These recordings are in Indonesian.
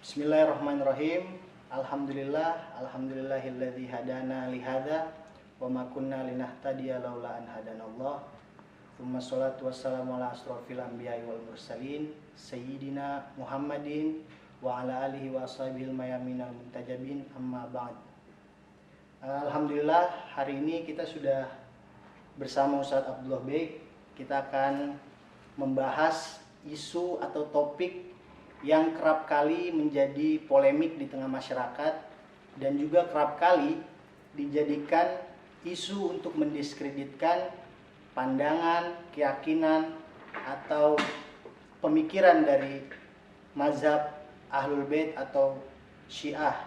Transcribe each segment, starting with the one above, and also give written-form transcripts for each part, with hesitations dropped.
Bismillahirrahmanirrahim. Alhamdulillahilladzi hadana li hadza wa ma kunna linahtadiya laula an hadanallah. Tsumma sholatu wassalamu ala asrofil anbiya'i wal mursalin sayyidina Muhammadin wa ala alihi wa ashabihil mayaminal muntajabin, amma ba'd. Alhamdulillah, hari ini kita sudah bersama Ustadz Abdullah Baik. Kita akan membahas isu atau topik yang kerap kali menjadi polemik di tengah masyarakat dan juga kerap kali dijadikan isu untuk mendiskreditkan pandangan, keyakinan atau pemikiran dari mazhab Ahlul Bait atau Syiah.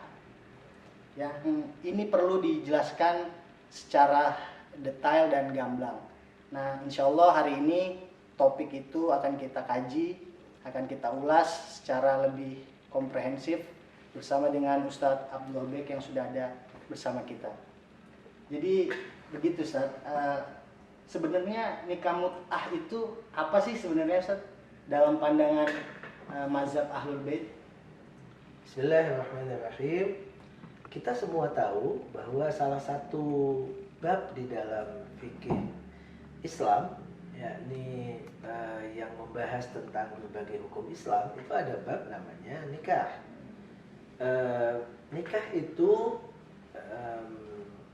Ini perlu dijelaskan secara detail dan gamblang. Nah, insya Allah hari ini topik itu akan kita kaji, akan kita ulas secara lebih komprehensif bersama dengan Ustadz Abdullah Baik yang sudah ada bersama kita. Jadi begitu Ustadz, sebenarnya nikah mut'ah itu apa sih sebenarnya Ustadz dalam pandangan mazhab Ahlul Bait? Bismillahirrahmanirrahim. Kita semua tahu bahwa salah satu bab di dalam fikih Islam, yakni yang membahas tentang berbagai hukum Islam, itu ada bab namanya nikah. Nikah itu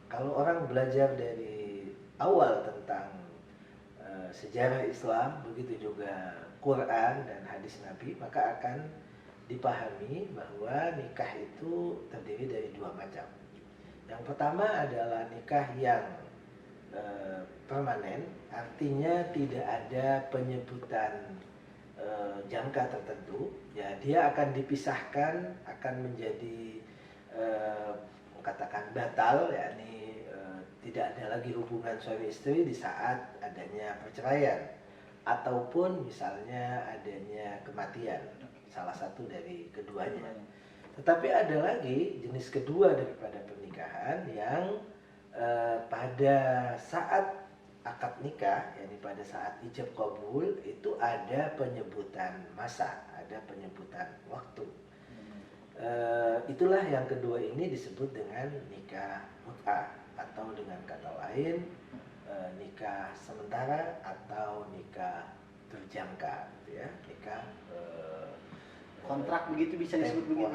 kalau orang belajar dari awal tentang sejarah Islam, begitu juga Quran dan hadis Nabi, maka akan dipahami bahwa nikah itu terdiri dari dua macam. Yang pertama adalah nikah yang permanen, artinya tidak ada penyebutan jangka tertentu. Ya, dia akan dipisahkan, akan menjadi katakan batal, yakni tidak ada lagi hubungan suami istri di saat adanya perceraian ataupun misalnya adanya kematian salah satu dari keduanya. Tetapi ada lagi jenis kedua daripada pernikahan yang pada saat akad nikah, yakni pada saat ijab qabul, itu ada penyebutan masa, ada penyebutan waktu. Itulah yang kedua ini disebut dengan nikah mut'ah, atau dengan kata lain nikah sementara atau nikah terjangka, gitu ya, nikah kontrak begitu bisa disebut begitu.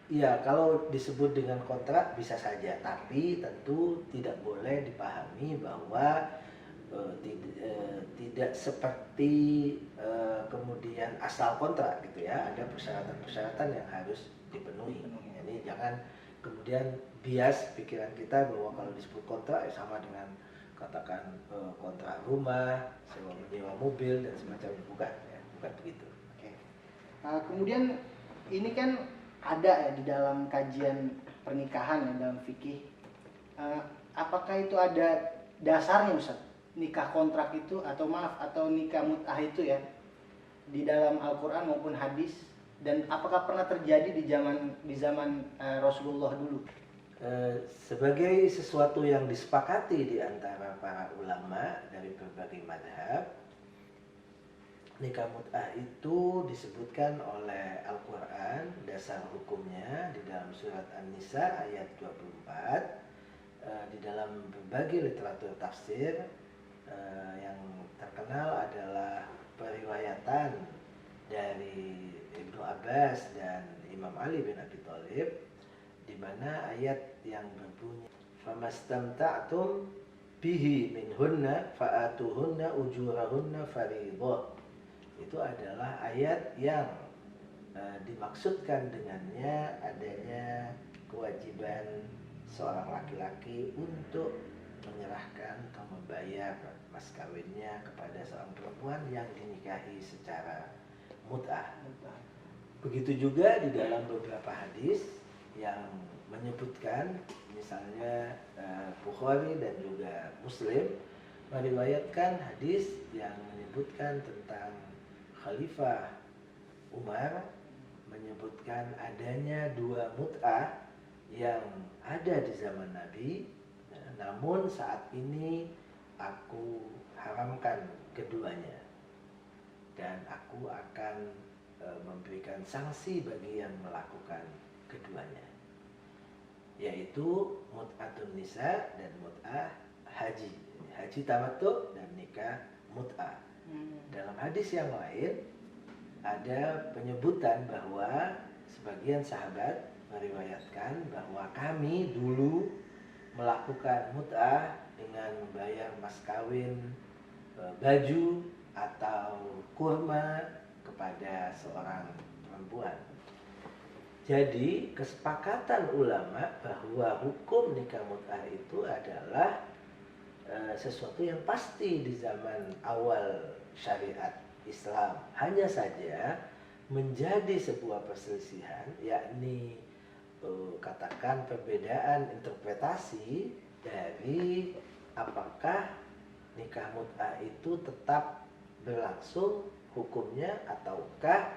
Iya, kalau disebut dengan kontrak bisa saja, tapi tentu tidak boleh dipahami bahwa tidak seperti kemudian asal kontrak, gitu ya. Ada persyaratan-persyaratan yang harus dipenuhi. Jadi jangan kemudian bias pikiran kita bahwa kalau disebut kontrak ya sama dengan katakan kontrak rumah, sewa menyewa mobil dan semacamnya. Bukan begitu. Oke. Kemudian ini kan ada ya di dalam kajian pernikahan ya, dalam fikih. Apakah itu ada dasarnya Ustaz? Nikah kontrak itu atau nikah mut'ah itu ya di dalam Al-Qur'an maupun hadis, dan apakah pernah terjadi di zaman Rasulullah dulu? Sebagai sesuatu yang disepakati di antara para ulama dari berbagai madhab, nikah mut'ah itu disebutkan oleh Al-Quran, dasar hukumnya di dalam surat An-Nisa ayat 24, di dalam berbagai literatur tafsir. Yang terkenal adalah periwayatan dari Ibnu Abbas dan Imam Ali bin Abi Thalib, di mana ayat yang berbunyi famastamta'tum bihi minhunna fa'atuhunna ujurahunna fariidhah, itu adalah ayat yang dimaksudkan dengannya adanya kewajiban seorang laki-laki untuk menyerahkan atau membayar mas kawinnya kepada seorang perempuan yang dinikahi secara mut'ah. Begitu juga di dalam beberapa hadis yang menyebutkan, misalnya Bukhari dan juga Muslim meriwayatkan hadis yang menyebutkan tentang Khalifah Umar, menyebutkan adanya dua mut'ah yang ada di zaman Nabi, namun saat ini aku haramkan keduanya dan aku akan memberikan sanksi bagi yang melakukan keduanya, yaitu mut'atun nisa dan mut'ah haji. Haji tamattu dan nikah mut'ah. Dalam hadis yang lain ada penyebutan bahwa sebagian sahabat meriwayatkan bahwa kami dulu melakukan mut'ah dengan membayar mas kawin, baju atau kurma kepada seorang perempuan. Jadi kesepakatan ulama bahwa hukum nikah mut'ah itu adalah sesuatu yang pasti di zaman awal syariat Islam. Hanya saja menjadi sebuah perselisihan, yakni katakan perbedaan interpretasi dari apakah nikah mut'ah itu tetap berlangsung hukumnya ataukah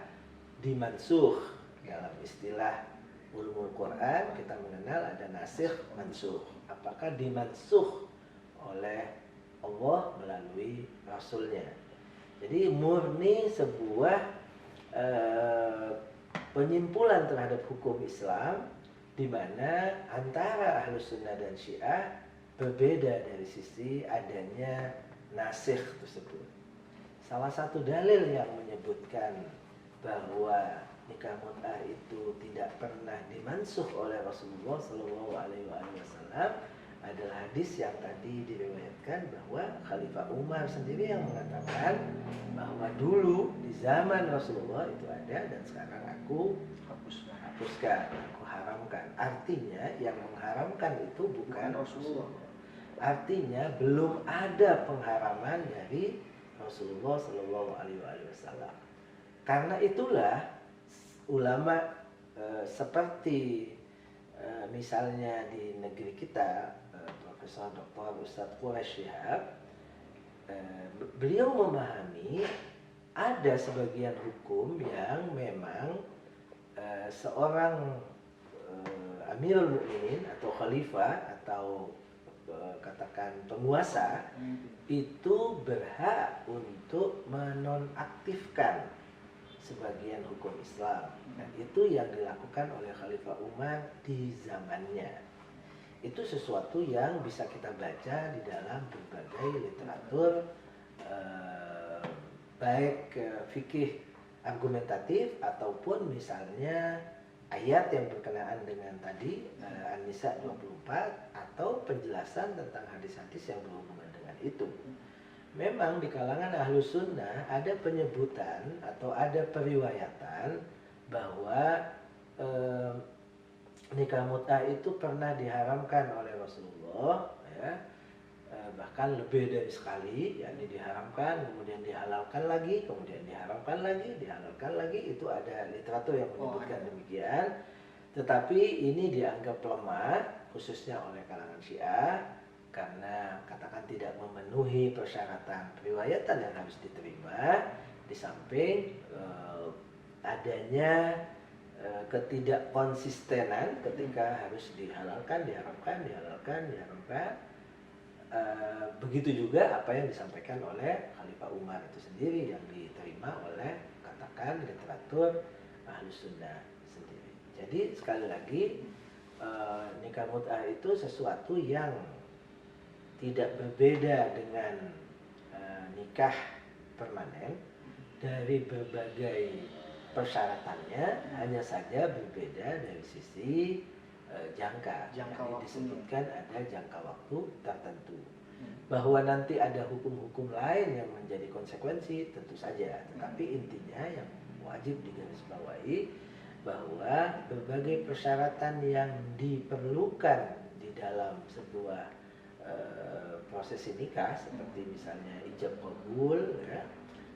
dimansuh. Dalam istilah ulumul Quran kita mengenal ada nasikh mansuh. Apakah dimansuh oleh Allah melalui Rasulnya. Jadi murni sebuah penyimpulan terhadap hukum Islam di mana antara Ahlus Sunnah dan Syiah berbeda dari sisi adanya nasikh tersebut. Salah satu dalil yang menyebutkan bahwa nikah mut'ah itu tidak pernah dimansuh oleh Rasulullah SAW adalah hadis yang tadi diriwayatkan bahwa Khalifah Umar sendiri yang mengatakan bahwa dulu di zaman Rasulullah itu ada dan sekarang aku hapuskan, aku haramkan. Artinya yang mengharamkan itu bukan Rasulullah. Artinya belum ada pengharaman dari Rasulullah SAW. Karena itulah ulama seperti misalnya di negeri kita Profesor Dr. Ustadz Quraish Shihab, beliau memahami ada sebagian hukum yang memang seorang Amirul Mukminin atau khalifah atau katakan penguasa itu berhak untuk menonaktifkan sebagian hukum Islam, dan itu yang dilakukan oleh Khalifah Umar di zamannya. Itu sesuatu yang bisa kita baca di dalam berbagai literatur baik fikih argumentatif ataupun misalnya ayat yang berkenaan dengan tadi An-Nisa 24 atau penjelasan tentang hadis-hadis yang berhubungan dengan itu. Memang di kalangan Ahlus Sunnah ada penyebutan atau ada periwayatan bahwa nikah mut'ah itu pernah diharamkan oleh Rasulullah, ya, bahkan lebih dari sekali, yakni diharamkan, kemudian dihalalkan lagi, kemudian diharamkan lagi, dihalalkan lagi. Itu ada literatur yang menyebutkan demikian. Tetapi ini dianggap lemah, khususnya oleh kalangan Syiah, karena katakan tidak memenuhi persyaratan periwayatan yang harus diterima, di samping adanya ketidakkonsistenan ketika harus dihalalkan, diharamkan, dihalalkan, diharamkan. Begitu juga apa yang disampaikan oleh Khalifah Umar itu sendiri yang diterima oleh katakan literatur Ahlus Sunnah sendiri. Jadi sekali lagi nikah mut'ah itu sesuatu yang tidak berbeda dengan nikah permanen dari berbagai persyaratannya, hanya saja berbeda dari sisi jangka waktu. Disebutkan ada jangka waktu tertentu. Bahwa nanti ada hukum-hukum lain yang menjadi konsekuensi tentu saja, tetapi intinya yang wajib digarisbawahi bahwa berbagai persyaratan yang diperlukan di dalam sebuah prosesi nikah seperti misalnya ijab qabul, ya,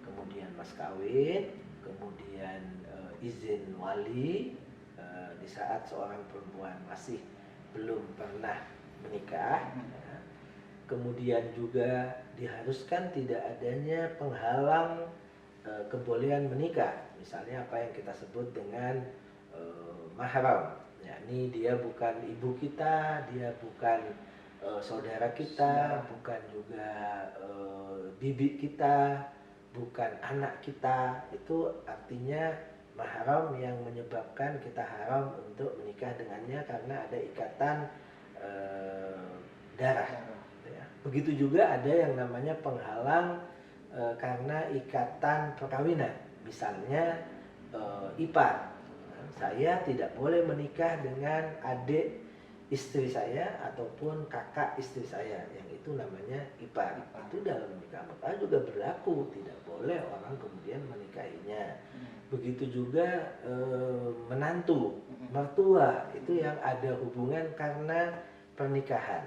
kemudian mas kawin, kemudian izin wali di saat seorang perempuan masih belum pernah menikah, ya. Kemudian juga diharuskan tidak adanya penghalang kebolehan menikah, misalnya apa yang kita sebut dengan mahram, yakni dia bukan ibu kita, dia bukan saudara kita, bukan juga bibi kita, bukan anak kita. Itu artinya mahram yang menyebabkan kita haram untuk menikah dengannya karena ada ikatan darah. Ya. Begitu juga ada yang namanya penghalang karena ikatan perkawinan, misalnya ipar. Saya tidak boleh menikah dengan adik istri saya ataupun kakak istri saya, yang itu namanya ipar. Itu dalam nikah mut'ah juga berlaku, tidak boleh orang kemudian menikahinya. Begitu juga menantu, mertua, itu yang ada hubungan karena pernikahan.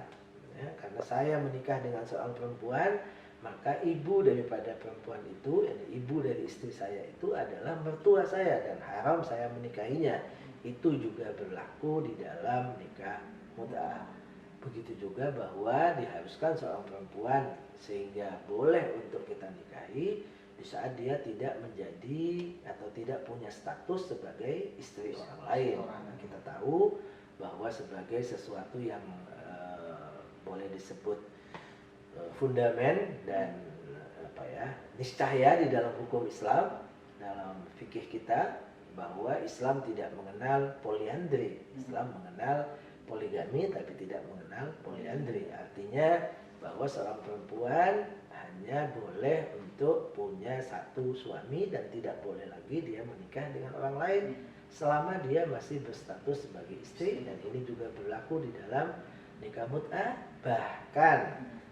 Ya, karena saya menikah dengan seorang perempuan, maka ibu daripada perempuan itu, ibu dari istri saya itu adalah mertua saya dan haram saya menikahinya. Itu juga berlaku di dalam nikah mut'ah. Begitu juga bahwa diharuskan seorang perempuan sehingga boleh untuk kita nikahi di saat dia tidak menjadi atau tidak punya status sebagai istri orang lain. Kita tahu bahwa sebagai sesuatu yang boleh disebut fundamen dan niscaya di dalam hukum Islam, dalam fikih kita, bahwa Islam tidak mengenal poliandri. Islam mengenal poligami tapi tidak mengenal poliandri. Artinya bahwa seorang perempuan hanya boleh untuk punya satu suami dan tidak boleh lagi dia menikah dengan orang lain selama dia masih berstatus sebagai istri. Dan ini juga berlaku di dalam nikah mut'ah. Bahkan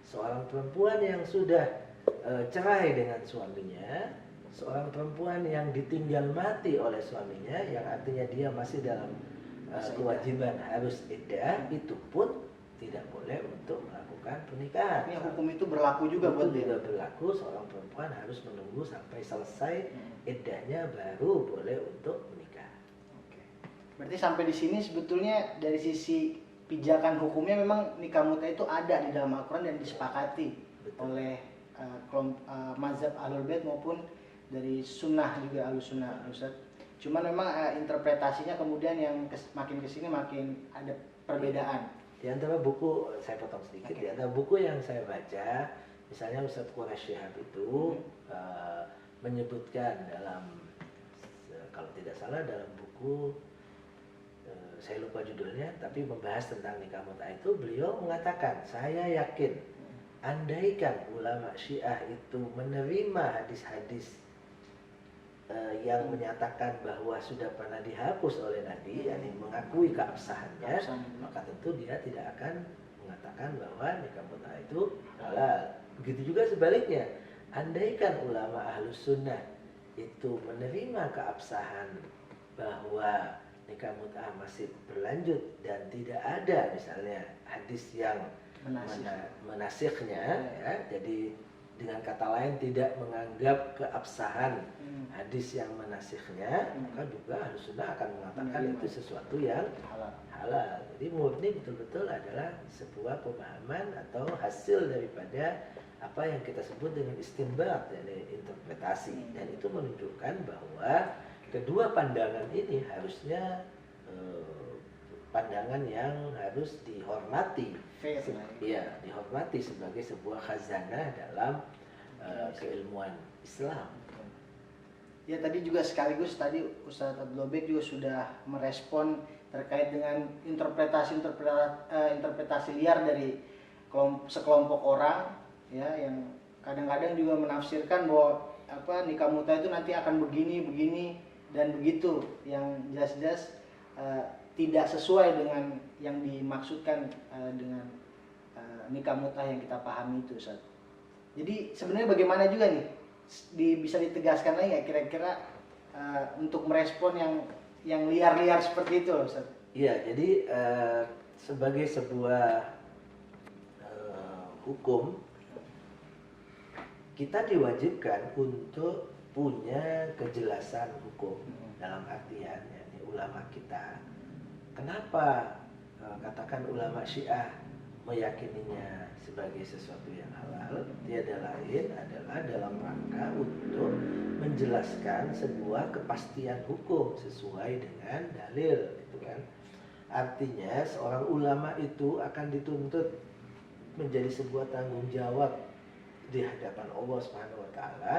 seorang perempuan yang sudah cerai dengan suaminya, seorang perempuan yang ditinggal mati oleh suaminya, yang artinya dia masih dalam kewajiban harus iddah, itu pun tidak boleh untuk melakukan pernikahan. Ini hukum itu berlaku juga buat dia. Juga berlaku, seorang perempuan harus menunggu sampai selesai iddahnya baru boleh untuk menikah. Oke. Berarti sampai di sini sebetulnya dari sisi pijakan hukumnya memang nikah mut'ah itu ada di dalam Al-Quran dan disepakati oleh mazhab Ahlul Bait maupun dari sunnah juga Ahlussunnah, Ustaz. Cuman memang interpretasinya kemudian yang makin kesini makin ada perbedaan. Di antara buku, saya potong sedikit, di antara buku yang saya baca, misalnya Ustaz Quraish Shihab itu menyebutkan dalam, kalau tidak salah dalam buku, saya lupa judulnya, tapi membahas tentang nikah mut'ah itu, beliau mengatakan, saya yakin andaikan ulama Syiah itu menerima hadis-hadis yang menyatakan bahwa sudah pernah dihapus oleh Nabi, yakni mengakui keabsahannya, maka tentu dia tidak akan mengatakan bahwa nikah mut'ah itu halal. Begitu juga sebaliknya, andaikan ulama Ahlus Sunnah itu menerima keabsahan bahwa nikah mut'ah masih berlanjut dan tidak ada misalnya hadis yang menasikhnya, ya, jadi dengan kata lain tidak menganggap keabsahan hadis yang menasikhnya, maka juga Ahlus Sunnah akan mengatakan itu sesuatu yang halal. Jadi murni betul-betul adalah sebuah pemahaman atau hasil daripada apa yang kita sebut dengan istinbat, yakni interpretasi, dan itu menunjukkan bahwa kedua pandangan ini harusnya pandangan yang harus dihormati. Iya, dihormati sebagai sebuah khazanah dalam keilmuan Islam. Ya, tadi juga sekaligus tadi Ustadz Abdul Baik juga sudah merespon terkait dengan interpretasi liar dari sekelompok orang, ya, yang kadang-kadang juga menafsirkan bahwa nikah mut'ah itu nanti akan begini dan begitu, yang jelas-jelas tidak sesuai dengan yang dimaksudkan dengan nikah mut'ah yang kita pahami itu, Ustaz. Jadi sebenarnya bagaimana juga nih bisa ditegaskan lagi nggak kira-kira untuk merespon yang liar-liar seperti itu, Ustaz? Iya, jadi sebagai sebuah hukum, kita diwajibkan untuk punya kejelasan hukum dalam artian, yakni ulama kita. Kenapa katakan ulama Syiah meyakininya sebagai sesuatu yang halal? Tiada lain adalah dalam rangka untuk menjelaskan sebuah kepastian hukum sesuai dengan dalil, gitu kan? Artinya seorang ulama itu akan dituntut menjadi sebuah tanggung jawab di hadapan Allah Subhanahu wa taala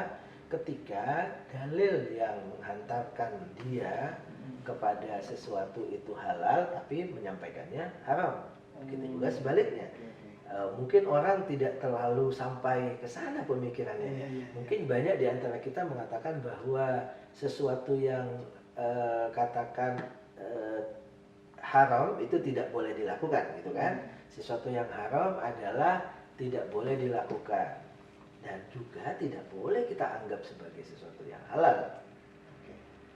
ketika dalil yang menghantarkan dia kepada sesuatu itu halal tapi menyampaikannya haram. Begitu juga sebaliknya. Mungkin orang tidak terlalu sampai ke sana pemikirannya. Mungkin banyak di antara kita mengatakan bahwa sesuatu yang katakan haram itu tidak boleh dilakukan, gitu kan? Sesuatu yang haram adalah tidak boleh dilakukan dan juga tidak boleh kita anggap sebagai sesuatu yang halal.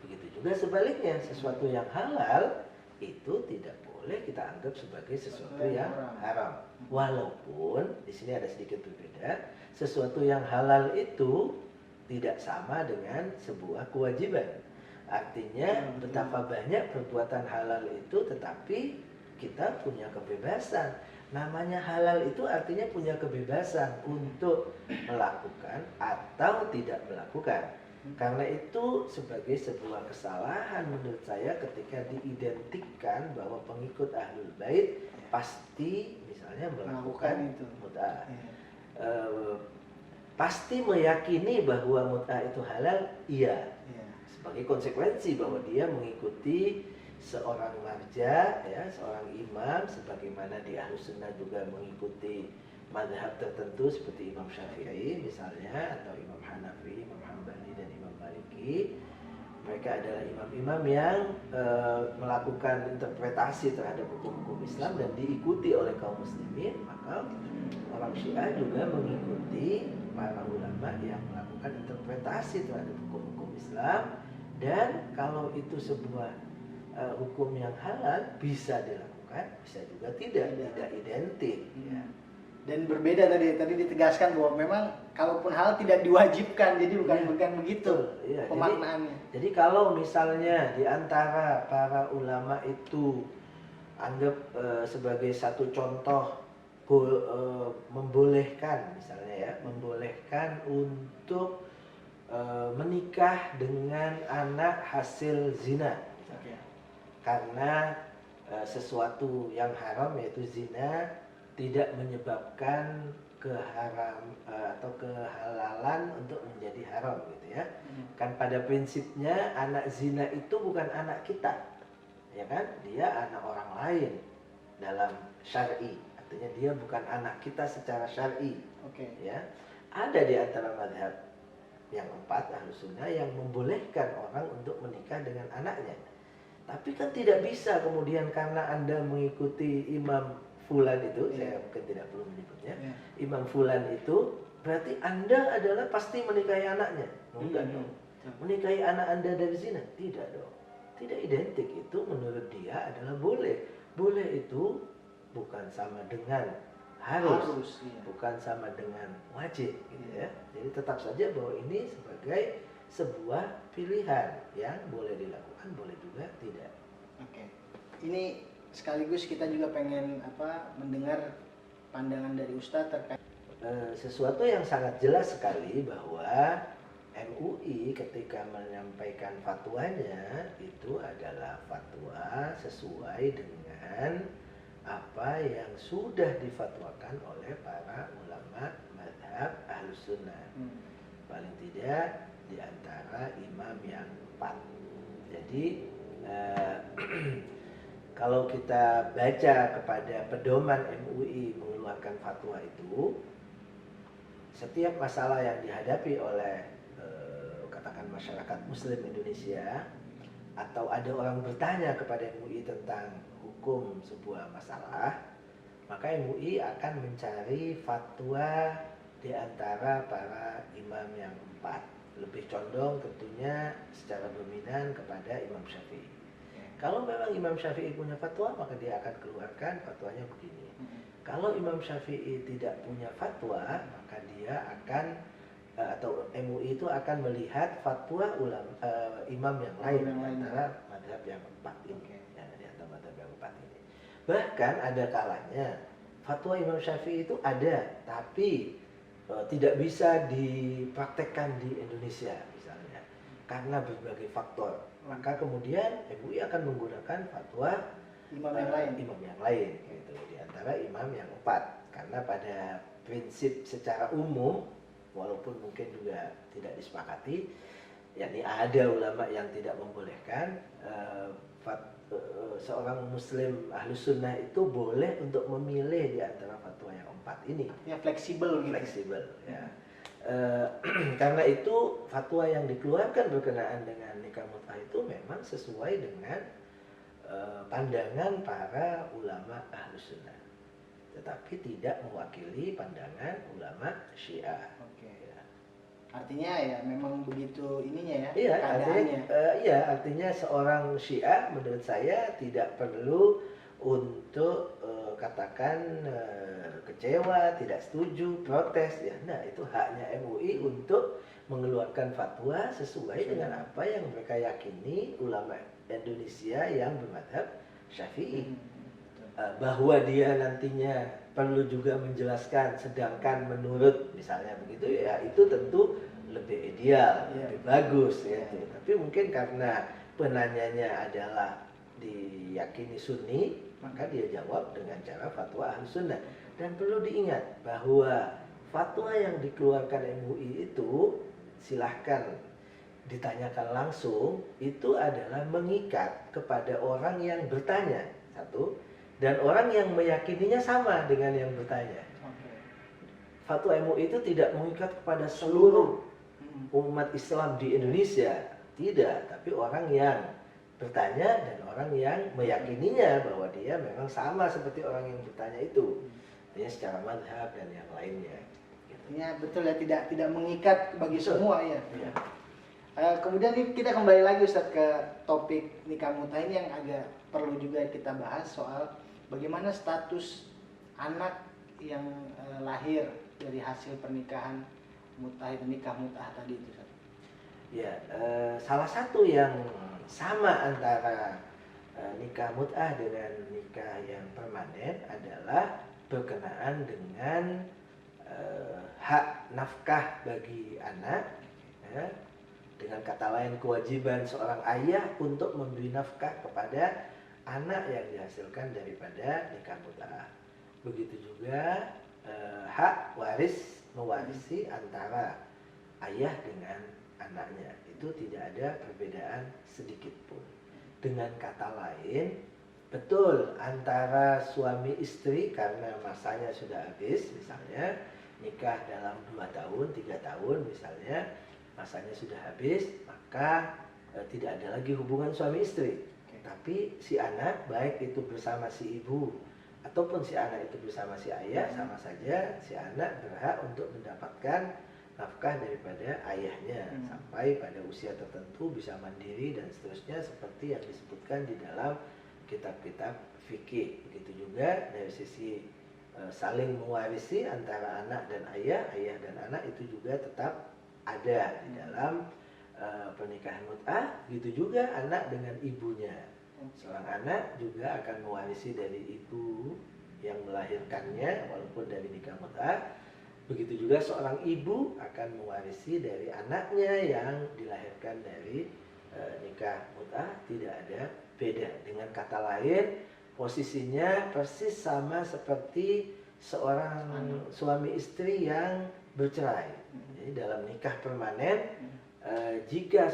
Begitu juga sebaliknya, sesuatu yang halal itu tidak boleh kita anggap sebagai sesuatu yang haram. Walaupun di sini ada sedikit berbeda, sesuatu yang halal itu tidak sama dengan sebuah kewajiban. Artinya betapa banyak perbuatan halal itu, tetapi kita punya kebebasan. Namanya halal itu artinya punya kebebasan untuk melakukan atau tidak melakukan. Karena itu sebagai sebuah kesalahan menurut saya ketika diidentikan bahwa pengikut Ahlul Bait pasti misalnya melakukan mut'ah. Pasti meyakini bahwa mut'ah itu halal, iya. Sebagai konsekuensi bahwa dia mengikuti seorang marja, ya, seorang imam, sebagaimana di Ahlus Sunnah juga mengikuti mazhab tertentu seperti Imam Syafi'i misalnya, atau Imam Hanafi, Imam Hambali, dan Imam Maliki. Mereka adalah imam-imam yang melakukan interpretasi terhadap hukum-hukum Islam dan diikuti oleh kaum muslimin. Maka orang Syiah juga mengikuti para ulama yang melakukan interpretasi terhadap hukum-hukum Islam. Dan kalau itu sebuah hukum yang halal, bisa dilakukan, bisa juga tidak identik. Ya. Dan berbeda tadi ditegaskan bahwa memang kalaupun hal tidak diwajibkan, jadi bukan begitu pemaknaannya. Jadi kalau misalnya di antara para ulama itu anggap sebagai satu contoh membolehkan, misalnya ya, membolehkan untuk menikah dengan anak hasil zina, karena sesuatu yang haram yaitu zina tidak menyebabkan atau kehalalan untuk menjadi haram, gitu ya. Kan pada prinsipnya anak zina itu bukan anak kita, ya kan? Dia anak orang lain dalam syar'i, artinya dia bukan anak kita secara syar'i. Ya, ada di antara mazhab yang 4 Ahlus Sunnah yang membolehkan orang untuk menikah dengan anaknya. Tapi kan tidak bisa kemudian karena Anda mengikuti Imam Fulan itu, saya mungkin tidak perlu menyebutnya, Imam Fulan itu berarti Anda adalah pasti menikahi anaknya. Enggak dong. Menikahi anak Anda dari zina? Tidak dong. Tidak identik. Itu menurut dia adalah boleh. Boleh itu bukan sama dengan harus, bukan sama dengan wajib, gitu ya. Jadi tetap saja bahwa ini sebagai sebuah pilihan yang boleh dilakukan, boleh juga tidak. Ini sekaligus kita juga pengen mendengar pandangan dari Ustadz terkait sesuatu yang sangat jelas sekali bahwa MUI ketika menyampaikan fatwanya itu adalah fatwa sesuai dengan apa yang sudah difatwakan oleh para ulama mazhab Ahlus Sunnah. Paling tidak di antara imam yang 4. Jadi kalau kita baca kepada pedoman MUI mengeluarkan fatwa itu, setiap masalah yang dihadapi oleh katakan masyarakat Muslim Indonesia, atau ada orang bertanya kepada MUI tentang hukum sebuah masalah, maka MUI akan mencari fatwa di antara para imam yang 4. Lebih condong tentunya secara dominan kepada Imam Syafi'i. Kalau memang Imam Syafi'i punya fatwa, maka dia akan keluarkan fatwanya begini. Kalau Imam Syafi'i tidak punya fatwa, maka dia akan atau MUI itu akan melihat fatwa imam yang lain di antara mazhab yang 4 ini. Di antara mazhab yang 4 ini. Bahkan ada kalanya fatwa Imam Syafi'i itu ada, tapi tidak bisa dipraktekkan di Indonesia misalnya karena berbagai faktor. Maka kemudian MUI akan menggunakan fatwa imam yang lain gitu, di antara imam yang 4. Karena pada prinsip secara umum walaupun mungkin juga tidak disepakati, yakni ada ulama yang tidak membolehkan seorang muslim ahlus sunnah itu boleh untuk memilih di antara fatwa yang 4 ini. Ya fleksibel gitu. Fleksibel ya. Karena itu fatwa yang dikeluarkan berkenaan dengan nikah mut'ah itu memang sesuai dengan pandangan para ulama ahlus sunnah, tetapi tidak mewakili pandangan ulama Syiah. Oke. Ya. Artinya ya memang begitu ininya ya. Iya, keadaannya. artinya seorang Syiah menurut saya tidak perlu untuk katakan kecewa, tidak setuju, protes ya. Nah, itu haknya MUI untuk mengeluarkan fatwa sesuai dengan apa yang mereka yakini ulama Indonesia yang bermadzhab Syafi'i. Bahwa dia nantinya perlu juga menjelaskan, sedangkan menurut misalnya begitu ya, itu tentu lebih ideal, lebih bagus ya. Tapi mungkin karena penanyanya adalah diyakini Sunni, maka dia jawab dengan cara fatwa Ahlus Sunnah. Dan perlu diingat bahwa fatwa yang dikeluarkan MUI itu silahkan ditanyakan langsung, itu adalah mengikat kepada orang yang bertanya, satu, dan orang yang meyakininya sama dengan yang bertanya. Fatwa MUI itu tidak mengikat kepada seluruh umat Islam di Indonesia, tidak, tapi orang yang bertanya dan orang yang meyakininya bahwa dia memang sama seperti orang yang bertanya itu, artinya secara madhab dan yang lainnya. Ya betul ya, tidak mengikat bagi semua ya. Ya. Kemudian kita kembali lagi Ustadz ke topik nikah mut'ah ini yang agak perlu juga kita bahas, soal bagaimana status anak yang lahir dari hasil pernikahan mut'ah itu, nikah mut'ah tadi itu Ustadz. Ya, salah satu yang sama antara nikah mut'ah dengan nikah yang permanen adalah berkenaan dengan hak nafkah bagi anak, ya. Dengan kata lain, kewajiban seorang ayah untuk memberi nafkah kepada anak yang dihasilkan daripada nikah mut'ah. Begitu juga hak waris mewarisi antara ayah dengan anaknya, itu tidak ada perbedaan sedikit pun. Dengan kata lain, betul antara suami istri karena masanya sudah habis, misalnya nikah dalam 2 tahun, 3 tahun misalnya, masanya sudah habis, maka tidak ada lagi hubungan suami istri. Tapi si anak, baik itu bersama si ibu ataupun si anak itu bersama si ayah, sama saja si anak berhak untuk mendapatkan nafkah daripada ayahnya sampai pada usia tertentu bisa mandiri dan seterusnya, seperti yang disebutkan di dalam kitab-kitab fikih. Begitu juga dari sisi saling mewarisi antara anak dan ayah, ayah dan anak itu juga tetap ada di dalam pernikahan mut'ah. Gitu juga anak dengan ibunya. Seorang anak juga akan mewarisi dari ibu yang melahirkannya walaupun dari nikah mut'ah. Begitu juga seorang ibu akan mewarisi dari anaknya yang dilahirkan dari nikah mut'ah. Tidak ada beda. Dengan kata lain, posisinya persis sama seperti seorang suami istri yang bercerai. Jadi dalam nikah permanen, jika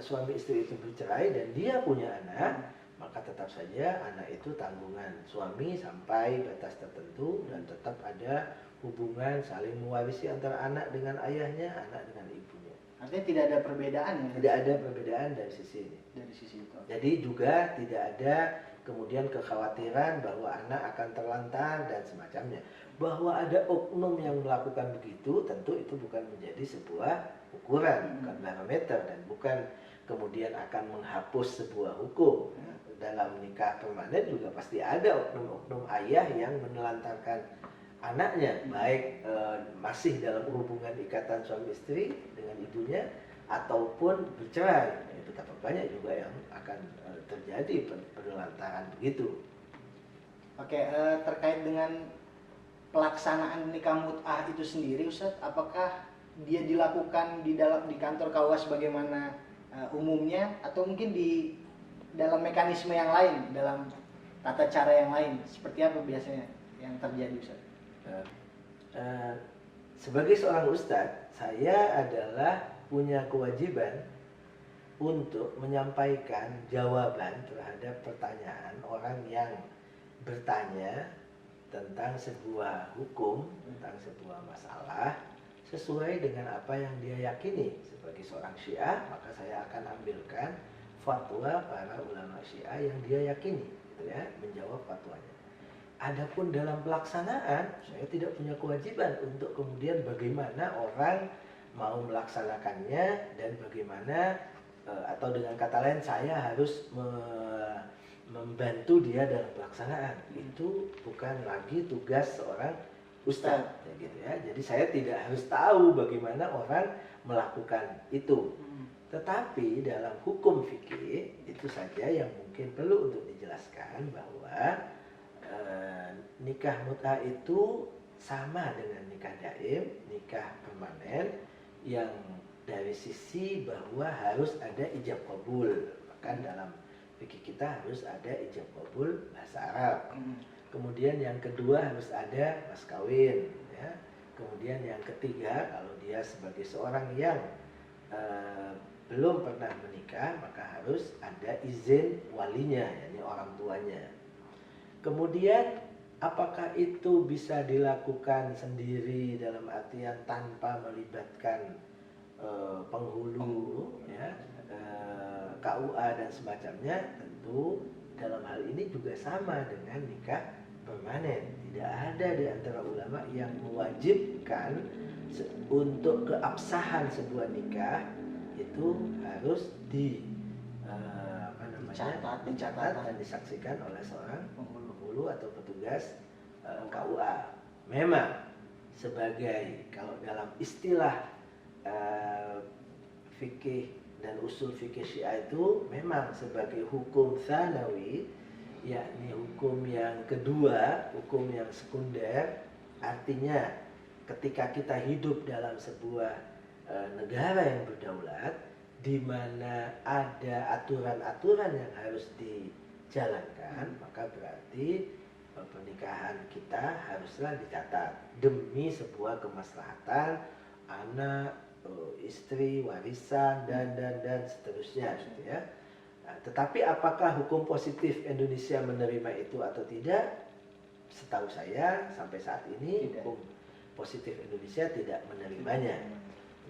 suami istri itu bercerai dan dia punya anak, maka tetap saja anak itu tanggungan suami sampai batas tertentu dan tetap ada hubungan saling mewarisi antara anak dengan ayahnya, anak dengan ibunya. Artinya tidak ada perbedaan ya? Tidak ada perbedaan dari sisi ini. Dari sisi itu. Jadi juga tidak ada kemudian kekhawatiran bahwa anak akan terlantar dan semacamnya. Bahwa ada oknum yang melakukan begitu, tentu itu bukan menjadi sebuah ukuran, bukan barometer, dan bukan kemudian akan menghapus sebuah hukum. Dalam nikah permanen juga pasti ada oknum-oknum ayah yang menelantarkan anaknya, baik masih dalam hubungan ikatan suami istri dengan ibunya ataupun bercerai. Itu betapa banyak juga yang akan terjadi penelantaran begitu. Oke, terkait dengan pelaksanaan nikah mut'ah itu sendiri Ustadz, apakah dia dilakukan di kantor KUA sebagaimana umumnya, atau mungkin di dalam mekanisme yang lain, dalam tata cara yang lain? Seperti apa biasanya yang terjadi Ustadz? Sebagai seorang ustadz, saya adalah punya kewajiban untuk menyampaikan jawaban terhadap pertanyaan orang yang bertanya tentang sebuah hukum, tentang sebuah masalah sesuai dengan apa yang dia yakini. Sebagai seorang Syiah, maka saya akan ambilkan fatwa para ulama Syiah yang dia yakini, gitu ya, menjawab fatwanya. Adapun dalam pelaksanaan, saya tidak punya kewajiban untuk kemudian bagaimana orang mau melaksanakannya dan bagaimana atau dengan kata lain saya harus membantu dia dalam pelaksanaan. Itu bukan lagi tugas seorang ustadz, ya gitu ya. Jadi saya tidak harus tahu bagaimana orang melakukan itu. Tetapi dalam hukum fikih itu saja yang mungkin perlu untuk dijelaskan bahwa nikah mut'ah itu sama dengan nikah daim, nikah permanen yang dari sisi bahwa harus ada ijab qabul. Bahkan dalam fikih kita harus ada ijab qabul bahasa Arab. Kemudian yang kedua harus ada mas kawin, ya. Kemudian yang ketiga, kalau dia sebagai seorang yang belum pernah menikah, maka harus ada izin walinya, yakni orang tuanya. Kemudian apakah itu bisa dilakukan sendiri dalam artian tanpa melibatkan penghulu, ya, KUA dan semacamnya? Tentu dalam hal ini juga sama dengan nikah permanen. Tidak ada di antara ulama yang mewajibkan untuk keabsahan sebuah nikah itu harus dicatat dan disaksikan oleh seorang penghulu atau petugas KUA. Memang sebagai, kalau dalam istilah fikih dan usul fikih Syiah itu memang sebagai hukum tsanawi, yakni hukum yang kedua, hukum yang sekunder. Artinya ketika kita hidup dalam sebuah negara yang berdaulat, di mana ada aturan-aturan yang harus dijalankan, maka berarti pernikahan kita haruslah dicatat demi sebuah kemaslahatan anak, istri, warisan, dan seterusnya, gitu ya. Nah, tetapi apakah hukum positif Indonesia menerima itu atau tidak? Setahu saya sampai saat ini tidak. Hukum positif Indonesia tidak menerimanya.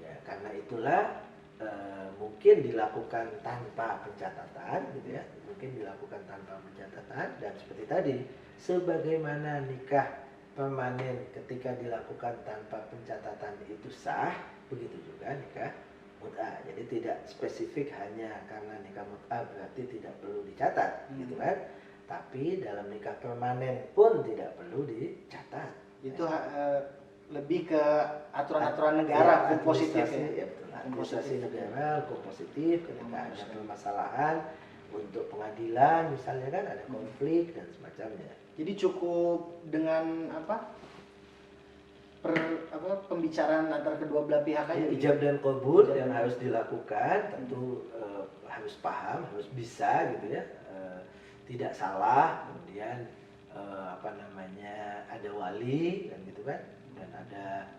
Ya, karena itulah mungkin dilakukan tanpa pencatatan, gitu ya. Mungkin dilakukan tanpa pencatatan, dan seperti tadi, sebagaimana nikah permanen ketika dilakukan tanpa pencatatan itu sah, begitu juga nikah mut'ah. Jadi tidak spesifik hanya karena nikah mut'ah berarti tidak perlu dicatat, gitu kan? Tapi dalam nikah permanen pun tidak perlu dicatat. Itu lebih ke aturan-aturan negara, hukum positif ya. Ya betul. Administrasi negara, hukum positif. Ketika ada permasalahan untuk pengadilan, misalnya kan ada konflik dan semacamnya. Jadi cukup dengan pembicaraan antara kedua belah pihak aja. Ijab dan qabul yang harus dilakukan, tentu harus paham, harus bisa, gitu ya. Tidak salah, kemudian ada wali dan gitu kan, dan ada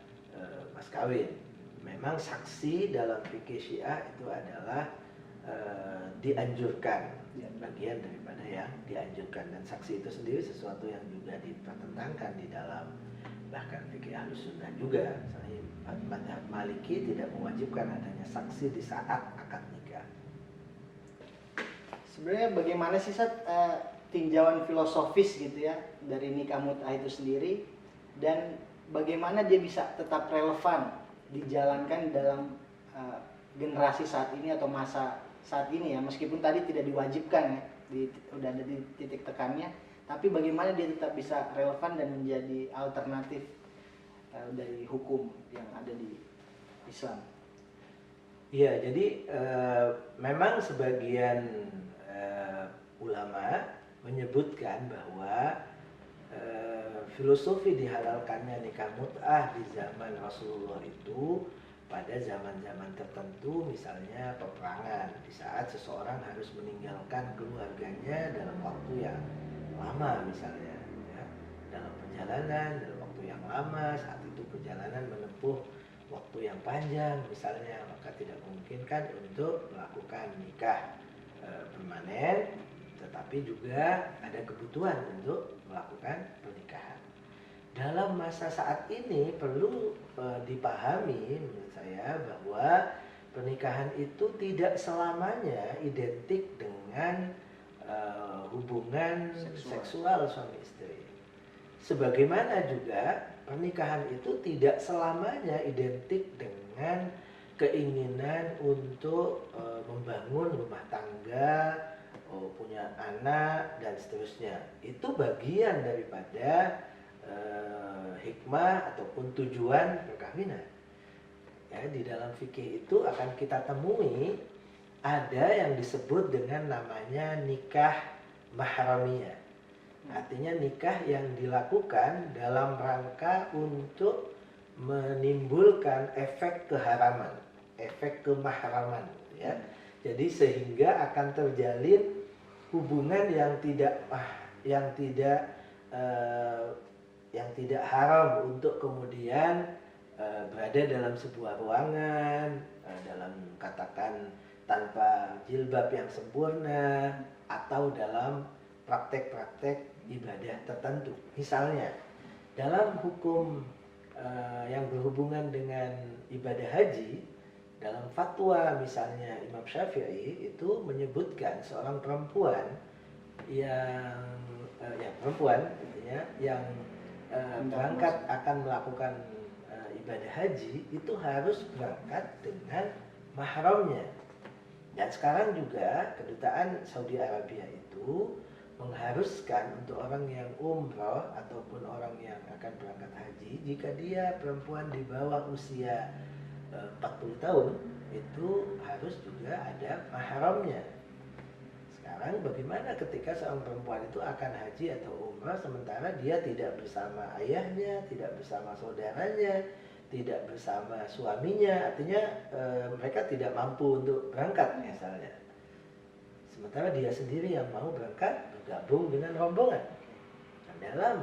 mas kawin. Memang saksi dalam fikih Syiah itu adalah dianjurkan, bagian daripada yang dianjurkan, dan saksi itu sendiri sesuatu yang juga dipertentangkan di dalam bahkan fikih Ahlus Sunnah juga. Misalnya mazhab Maliki tidak mewajibkan adanya saksi di saat akad nikah. Sebenarnya bagaimana sih tinjauan filosofis gitu ya dari nikah mut'ah itu sendiri, dan bagaimana dia bisa tetap relevan dijalankan dalam generasi saat ini atau masa saat ini ya, meskipun tadi tidak diwajibkan ya, udah ada di titik tekannya, tapi bagaimana dia tetap bisa relevan dan menjadi alternatif dari hukum yang ada di Islam. Iya, jadi memang sebagian ulama menyebutkan bahwa filosofi dihalalkannya nikah mut'ah di zaman Rasulullah itu pada zaman-zaman tertentu, misalnya peperangan, di saat seseorang harus meninggalkan keluarganya dalam waktu yang lama, misalnya ya, dalam perjalanan dalam waktu yang lama, saat itu perjalanan menempuh waktu yang panjang misalnya, maka tidak memungkinkan untuk melakukan nikah permanen, tetapi juga ada kebutuhan untuk melakukan pernikahan. Dalam masa saat ini perlu dipahami menurut saya bahwa pernikahan itu tidak selamanya identik dengan hubungan seksual suami istri. Sebagaimana juga pernikahan itu tidak selamanya identik dengan keinginan untuk membangun rumah tangga, punya anak dan seterusnya. Itu bagian daripada hikmah ataupun tujuan perkawinan. Ya, di dalam fikih itu akan kita temui ada yang disebut dengan namanya nikah mahramiyah. Artinya nikah yang dilakukan dalam rangka untuk menimbulkan efek keharaman, efek kemahraman, ya. Jadi sehingga akan terjalin hubungan yang tidak haram untuk kemudian berada dalam sebuah ruangan, dalam katakan tanpa jilbab yang sempurna, atau dalam praktek-praktek ibadah tertentu. Misalnya dalam hukum yang berhubungan dengan ibadah haji, dalam fatwa misalnya Imam Syafi'i itu menyebutkan seorang perempuan yang perempuan artinya yang berangkat akan melakukan ibadah haji itu harus berangkat dengan mahramnya. Dan sekarang juga kedutaan Saudi Arabia itu mengharuskan untuk orang yang umroh ataupun orang yang akan berangkat haji, jika dia perempuan di bawah usia 40 tahun itu harus juga ada mahramnya. Sekarang bagaimana ketika seorang perempuan itu akan haji atau umrah sementara dia tidak bersama ayahnya, tidak bersama saudaranya, tidak bersama suaminya, artinya mereka tidak mampu untuk berangkat misalnya. Sementara dia sendiri yang mau berangkat bergabung dengan rombongan. Nah, dalam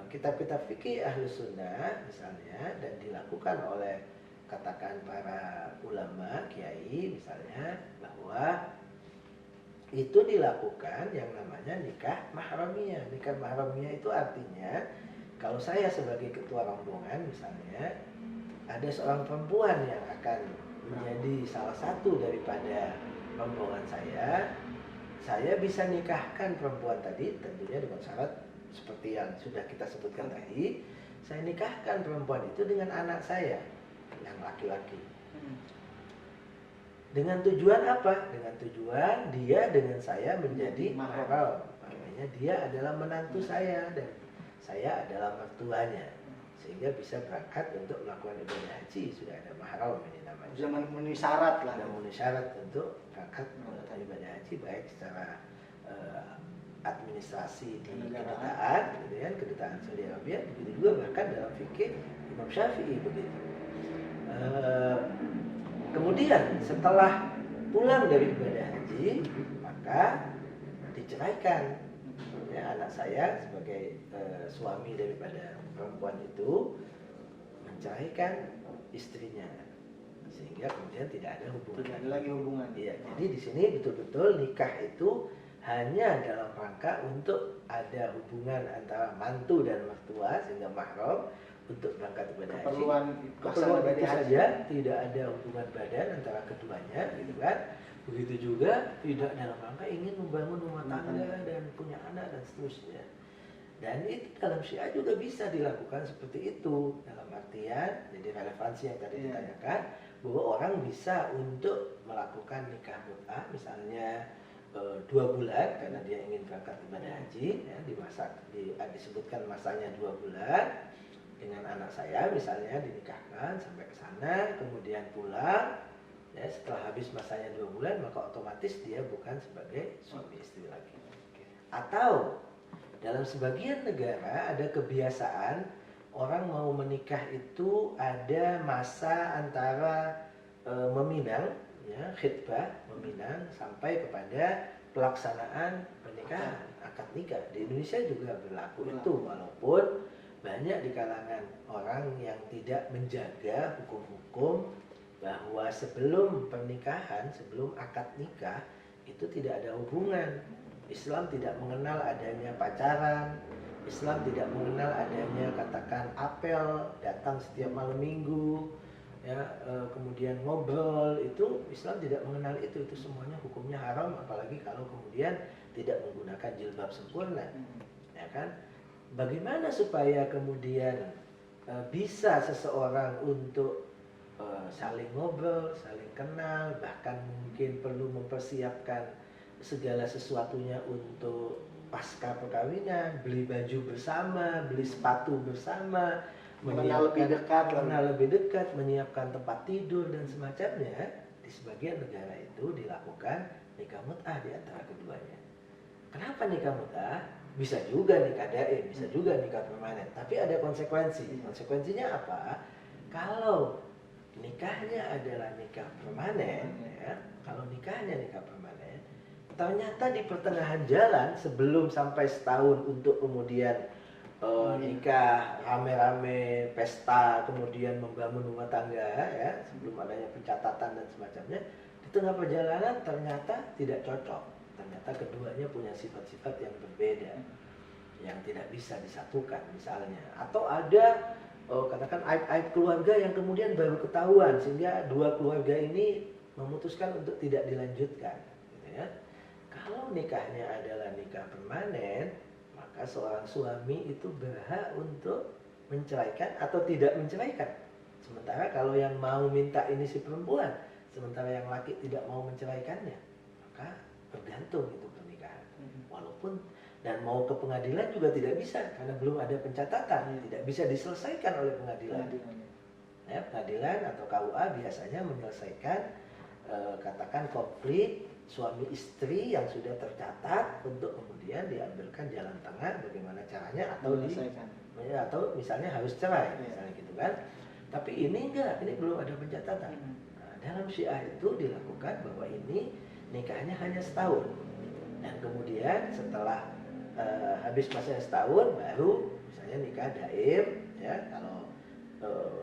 kitab-kitab fikih Ahlus Sunnah misalnya, dan dilakukan oleh katakan para ulama, kiai misalnya, bahwa itu dilakukan yang namanya nikah mahramiyah. Nikah mahramiyah itu artinya kalau saya sebagai ketua rombongan misalnya, ada seorang perempuan yang akan menjadi salah satu daripada rombongan saya bisa nikahkan perempuan tadi, tentunya dengan syarat seperti yang sudah kita sebutkan tadi. Saya nikahkan perempuan itu dengan anak saya yang laki-laki. Dengan tujuan apa? Dengan tujuan dia dengan saya menjadi mahram. Makanya dia adalah menantu saya dan saya adalah mertuanya, sehingga bisa berangkat untuk melakukan ibadah haji. Sudah ada mahram ini namanya. Sudah memenuhi syarat lah. Sudah memenuhi syarat untuk berangkat melakukan ibadah haji, baik secara administrasi di kedutaan, gitu kan, kedutaan Saudi Arabia, begitu juga bahkan dalam fikih Imam Syafi'i begitu. Kemudian setelah pulang dari ibadah haji, maka diceraikan. Ya, anak saya sebagai suami daripada perempuan itu menceraikan istrinya, sehingga kemudian tidak ada hubungan. Tidak ada lagi hubungan. Iya, jadi di sini betul-betul nikah itu hanya dalam rangka untuk ada hubungan antara mantu dan mertua sehingga mahram untuk berangkat ibadah haji. Keperluan itu saja, tidak ada hubungan badan antara keduanya, gitu kan. Begitu juga tidak dalam rangka ingin membangun rumah tangga dan punya anak dan seterusnya. Dan itu dalam Syiah juga bisa dilakukan seperti itu, dalam artian jadi relevansi yang tadi ditanyakan, bahwa orang bisa untuk melakukan nikah mut'ah misalnya 2 bulan karena dia ingin berangkat ibadah haji, ya, disebutkan masanya 2 bulan. Dengan anak saya misalnya dinikahkan sampai ke sana, kemudian pulang, ya, setelah habis masanya 2 bulan maka otomatis dia bukan sebagai suami istri lagi. Atau dalam sebagian negara ada kebiasaan orang mau menikah itu ada masa antara meminang, ya, khitbah, meminang, sampai kepada pelaksanaan pernikahan, akad nikah. Di Indonesia juga berlaku itu, walaupun banyak di kalangan orang yang tidak menjaga hukum-hukum bahwa sebelum pernikahan, sebelum akad nikah itu tidak ada hubungan. Islam tidak mengenal adanya pacaran, Islam tidak mengenal adanya katakan apel, datang setiap malam minggu, ya, kemudian ngobrol, itu Islam tidak mengenal itu semuanya hukumnya haram, apalagi kalau kemudian tidak menggunakan jilbab sempurna, ya kan? Bagaimana supaya kemudian bisa seseorang untuk saling ngobrol, saling kenal, bahkan mungkin perlu mempersiapkan segala sesuatunya untuk pasca perkawinan, beli baju bersama, beli sepatu bersama, mengenal lebih dekat, menyiapkan tempat tidur dan semacamnya. Di sebagian negara itu dilakukan nikah mut'ah di antara keduanya. Kenapa nikah mut'ah? Bisa juga nikah daim, bisa juga nikah permanen, tapi ada konsekuensi. Konsekuensinya apa? Kalau nikahnya adalah nikah permanen, ya, kalau nikahnya nikah permanen, ternyata di pertengahan jalan sebelum sampai setahun untuk kemudian nikah rame-rame, pesta, kemudian membangun rumah tangga, ya, sebelum adanya pencatatan dan semacamnya, di tengah perjalanan ternyata tidak cocok. Ternyata keduanya punya sifat-sifat yang berbeda, yang tidak bisa disatukan misalnya. Atau ada katakan aib-aib keluarga yang kemudian baru ketahuan, sehingga dua keluarga ini memutuskan untuk tidak dilanjutkan, gitu ya. Kalau nikahnya adalah nikah permanen, maka seorang suami itu berhak untuk menceraikan atau tidak menceraikan. Sementara kalau yang mau minta ini si perempuan, sementara yang laki tidak mau menceraikannya, maka bergantung itu pernikahan. Walaupun dan mau ke pengadilan juga tidak bisa karena belum ada pencatatan, tidak bisa diselesaikan oleh pengadilan. Ya, pengadilan atau KUA biasanya menyelesaikan katakan konflik suami istri yang sudah tercatat untuk kemudian diambilkan jalan tengah bagaimana caranya atau misalnya harus cerai, misalnya gitu kan. Tapi ini enggak, ini belum ada pencatatan. Nah, dalam Syiah itu dilakukan bahwa ini nikahnya hanya setahun, dan kemudian setelah habis masa setahun baru misalnya nikah daim, ya, kalau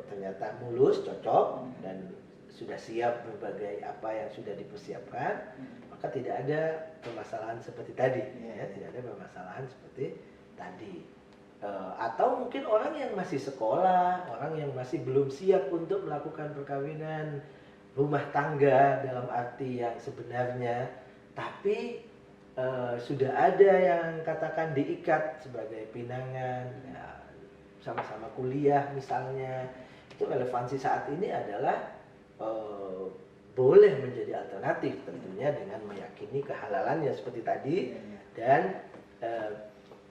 ternyata mulus, cocok dan sudah siap berbagai apa yang sudah dipersiapkan, maka tidak ada permasalahan seperti tadi, ya, tidak ada permasalahan seperti tadi. Atau mungkin orang yang masih sekolah, orang yang masih belum siap untuk melakukan perkawinan rumah tangga dalam arti yang sebenarnya, tapi sudah ada yang katakan diikat sebagai pinangan, ya, sama-sama kuliah misalnya, itu relevansi saat ini adalah boleh menjadi alternatif tentunya dengan meyakini kehalalannya seperti tadi, dan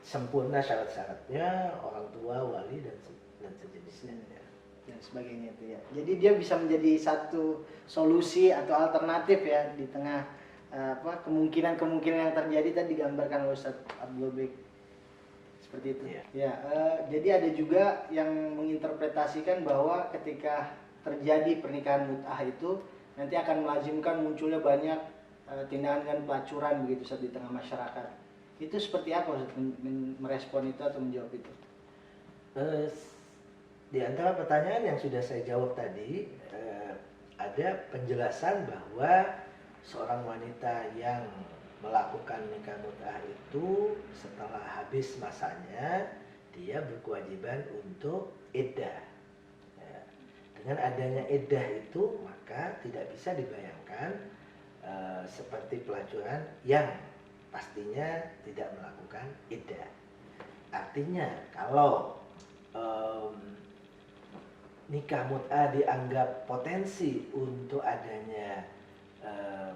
sempurna syarat-syaratnya, orang tua, wali dan sejenisnya, dan sebagainya itu, ya. Jadi dia bisa menjadi satu solusi atau alternatif, ya, di tengah kemungkinan yang terjadi tadi digambarkan oleh Ustaz Abdul Baik seperti itu. Jadi ada juga yang menginterpretasikan bahwa ketika terjadi pernikahan mut'ah itu nanti akan melazimkan munculnya banyak tindakan dan pelacuran begitu Ustaz di tengah masyarakat. Itu seperti apa Ustaz merespon itu atau menjawab itu? Di antara pertanyaan yang sudah saya jawab tadi, ada penjelasan bahwa seorang wanita yang melakukan nikah mut'ah itu setelah habis masanya dia berkewajiban untuk iddah. Dengan adanya iddah itu maka tidak bisa dibayangkan seperti pelacuran yang pastinya tidak melakukan iddah. Artinya kalau nikah mut'ah dianggap potensi untuk adanya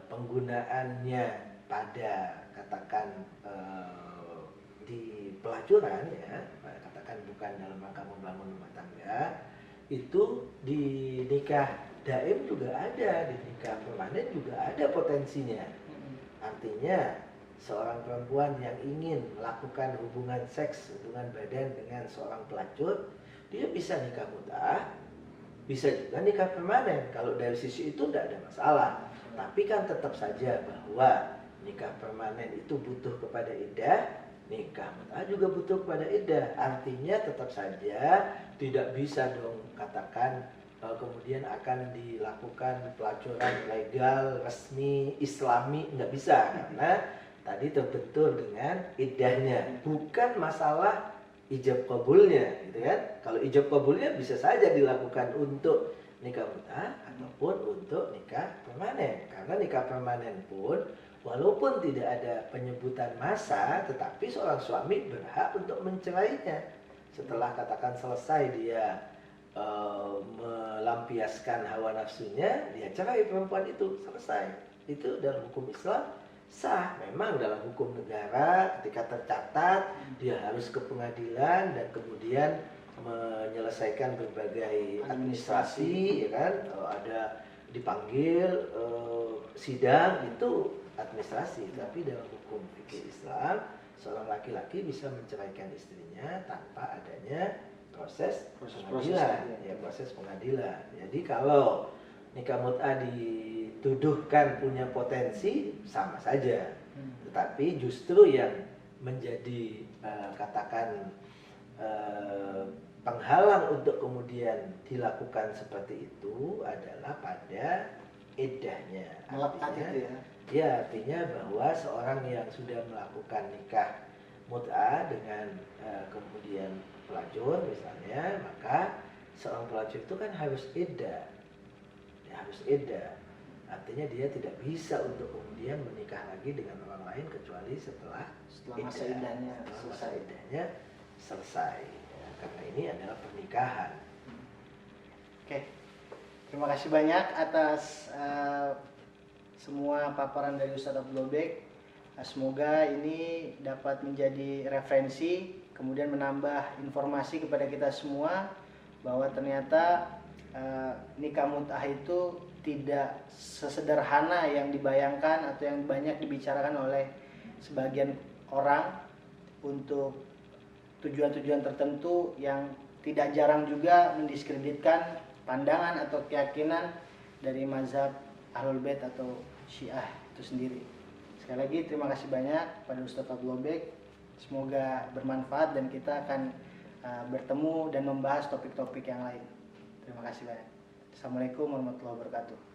penggunaannya pada katakan di pelacuran, ya, katakan bukan dalam rangka membangun rumah tangga, itu di nikah daim juga ada, di nikah permanen juga ada potensinya. Artinya seorang perempuan yang ingin melakukan hubungan seks, hubungan badan dengan seorang pelacur, dia bisa nikah mut'ah, bisa juga nikah permanen. Kalau dari sisi itu tidak ada masalah. Tapi kan tetap saja bahwa nikah permanen itu butuh kepada iddah, nikah mut'ah juga butuh kepada iddah. Artinya tetap saja tidak bisa dong katakan kemudian akan dilakukan pelacuran legal, resmi, islami, nggak bisa. Karena tadi terbentur dengan iddahnya. Bukan masalah ijab kabulnya, gitu kan. Kalau ijab kabulnya bisa saja dilakukan untuk nikah mut'ah ataupun untuk nikah permanen. Karena nikah permanen pun walaupun tidak ada penyebutan masa, tetapi seorang suami berhak untuk mencerainya. Setelah katakan selesai dia melampiaskan hawa nafsunya, dia cerai perempuan itu, selesai. Itu dalam hukum Islam sah. Memang dalam hukum negara ketika tercatat dia harus ke pengadilan dan kemudian menyelesaikan berbagai administrasi, ya kan? Ada dipanggil sidang, itu administrasi. Tapi dalam hukum fikih Islam, seorang laki-laki bisa menceraikan istrinya tanpa adanya proses pengadilan, ya proses pengadilan. Jadi kalau nikah mut'ah dituduhkan punya potensi, sama saja. Tetapi justru yang menjadi katakan penghalang untuk kemudian dilakukan seperti itu adalah pada iddahnya. Melekat itu ya. Ya, artinya bahwa seorang yang sudah melakukan nikah mut'ah dengan kemudian pelacur misalnya, maka seorang pelacur itu kan harus iddah. Ya, harus iddah. Artinya dia tidak bisa untuk kemudian menikah lagi dengan orang lain kecuali setelah masa iddahnya selesai. Ya, karena ini adalah pernikahan. Oke. Terima kasih banyak atas semua paparan dari Ustadz Abdullah Bek. Semoga ini dapat menjadi referensi, kemudian menambah informasi kepada kita semua bahwa ternyata nikah mut'ah itu tidak sesederhana yang dibayangkan atau yang banyak dibicarakan oleh sebagian orang untuk tujuan-tujuan tertentu yang tidak jarang juga mendiskreditkan pandangan atau keyakinan dari mazhab Ahlul Bait atau Syiah itu sendiri. Sekali lagi terima kasih banyak pada Ustadz Abdullah Bek. Semoga bermanfaat dan kita akan bertemu dan membahas topik-topik yang lain. Terima kasih banyak. Assalamualaikum warahmatullahi wabarakatuh.